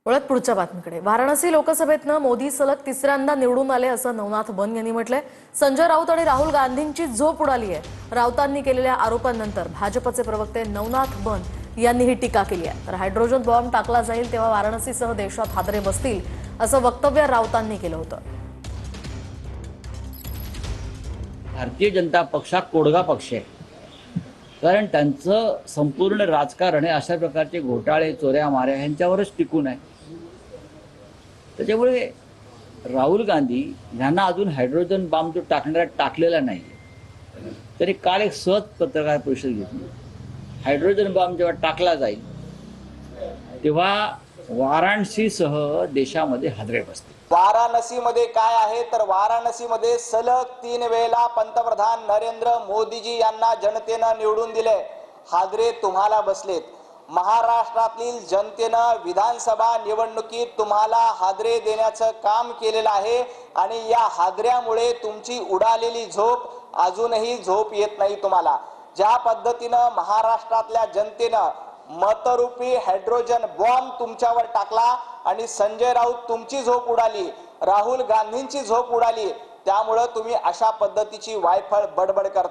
वळत पुढच्या बातमीकडे। वाराणसी लोकसभेतनं मोदी सलग तिसऱ्यांदा निवडून आले असं नवनाथ बन यांनी म्हटलंय। संजय राऊत आणि राहुल गांधींची झोप उडाली आहे। राऊतांनी केलेल्या आरोपांनंतर भाजपचे प्रवक्ते नवनाथ बन यांनी ही टीका केली आहे। तर हायड्रोजन बॉम्ब टाकला जाईल तेव्हा वाराणसीसह देशात हादरे बसतील असं वक्तव्य राऊतांनी केलं होतं। भारतीय जनता पक्ष हा कोडगा पक्ष आहे, कारण त्यांचं संपूर्ण राजकारण हे अशा प्रकारचे घोटाळे, चोऱ्या माऱ्या ह्यांच्यावरच टिकून आहे। त्याच्यामुळे राहुल गांधी यांना अजून हायड्रोजन बॉम्ब जो टाकलेला नाही, तरी काल एक सहज पत्रकार परिषद घेतली। हायड्रोजन बॉम्ब जेव्हा टाकला जाईल तेव्हा वाराणसीसह देशामध्ये हादरे बसतील। वाराणसीमध्ये काय आहे तर वाराणसीमध्ये सलग 3 वेळेला पंतप्रधान नरेंद्र मोदीजी यांना जनतेनं निवडून दिले। हादरे तुम्हाला बसलेत। महाराष्ट्रातील जनतेनं विधानसभा निवडणुकीत तुम्हाला हादरे देण्याचं काम केलेलं आहे आणि या हादऱ्यामुळे तुमची उडालेली झोप अजूनही झोप येत नाही तुम्हाला। ज्या पद्धतीनं महाराष्ट्रातल्या जनतेनं मतरूपी हायड्रोजन बॉम्ब तुमच्यावर टाकला आणि संजय राऊत तुमची झोप उडाली, राहुल गांधींची झोप उडाली, त्यामुळे तुम्ही अशा पद्धतीची वायफळ बडबड करता।